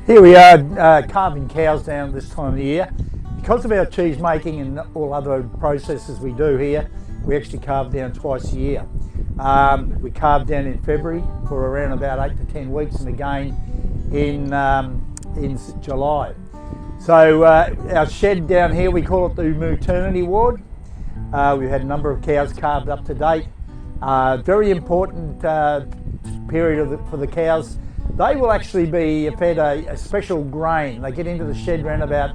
Here we are calving cows down this time of the year. Because of our cheese making and all other processes we do here, we actually calve down twice a year. We calve down in February for around about 8 to 10 weeks and again in July. So our shed down here, we call it the Mooternity Ward. We've had a number of cows calved up to date. Very important period for the cows. They will actually be fed a special grain. They get into the shed around about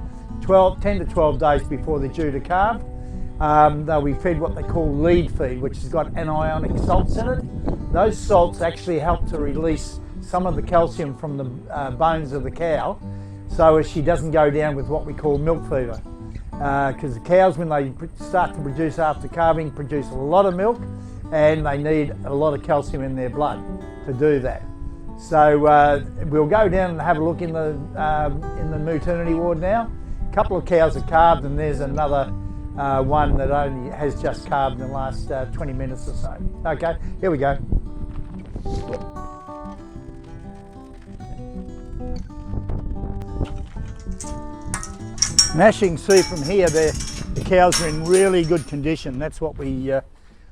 10 to 12 days before they're due to calve. They'll be fed what they call lead feed, which has got anionic salts in it. Those salts actually help to release some of the calcium from the bones of the cow, so as she doesn't go down with what we call milk fever. Because the cows, when they start to produce after calving, produce a lot of milk, and they need a lot of calcium in their blood to do that. So we'll go down and have a look in the Mooternity Ward now. A couple of cows are calved, and there's another one that only has just calved in the last 20 minutes or so. Okay, here we go. And as you can see from here, the cows are in really good condition. That's what we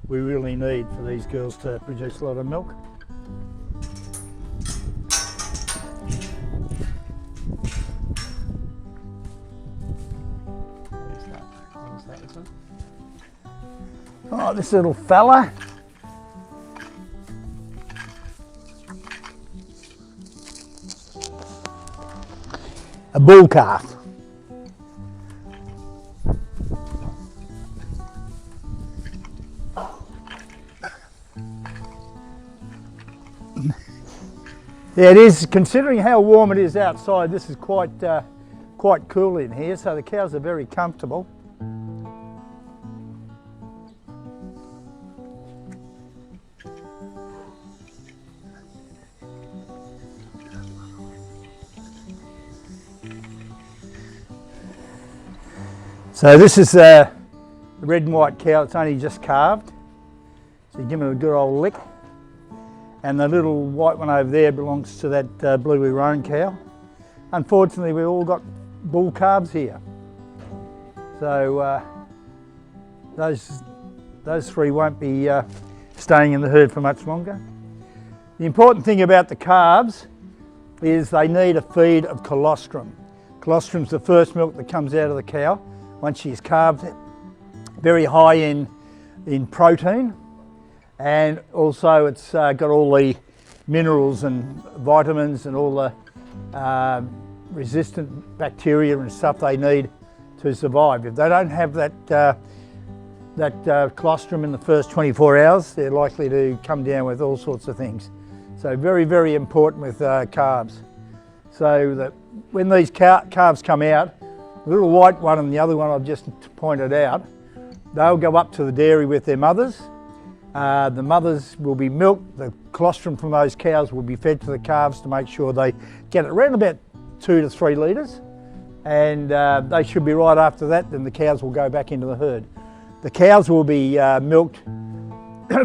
really need for these girls to produce a lot of milk. Oh, this little fella. A bull calf. Yeah, it is, considering how warm it is outside, this is quite cool in here, so the cows are very comfortable. So this is the red and white cow. It's only just calved. So you give it a good old lick. And the little white one over there belongs to that bluey roan cow. Unfortunately, we've all got bull calves here. So those three won't be staying in the herd for much longer. The important thing about the calves is they need a feed of colostrum. Colostrum's the first milk that comes out of the cow once she's calved. Very high in protein, and also it's got all the minerals and vitamins and all the resistant bacteria and stuff they need to survive. If they don't have that colostrum in the first 24 hours, they're likely to come down with all sorts of things. So very, very important with calves. So that when these calves come out, the little white one and the other one I've just pointed out, they'll go up to the dairy with their mothers. The mothers will be milked. The colostrum from those cows will be fed to the calves to make sure they get around about 2 to 3 litres, and they should be right after that. Then the cows will go back into the herd. The cows will be milked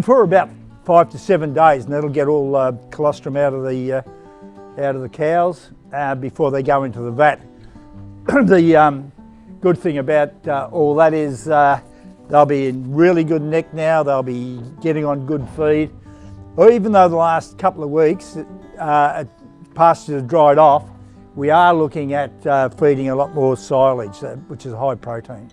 for about 5 to 7 days, and that'll get all colostrum out of the cows before they go into the vat. The good thing about all that is they'll be in really good neck now. They'll be getting on good feed. Or even though the last couple of weeks pastures have dried off, we are looking at feeding a lot more silage, which is high protein.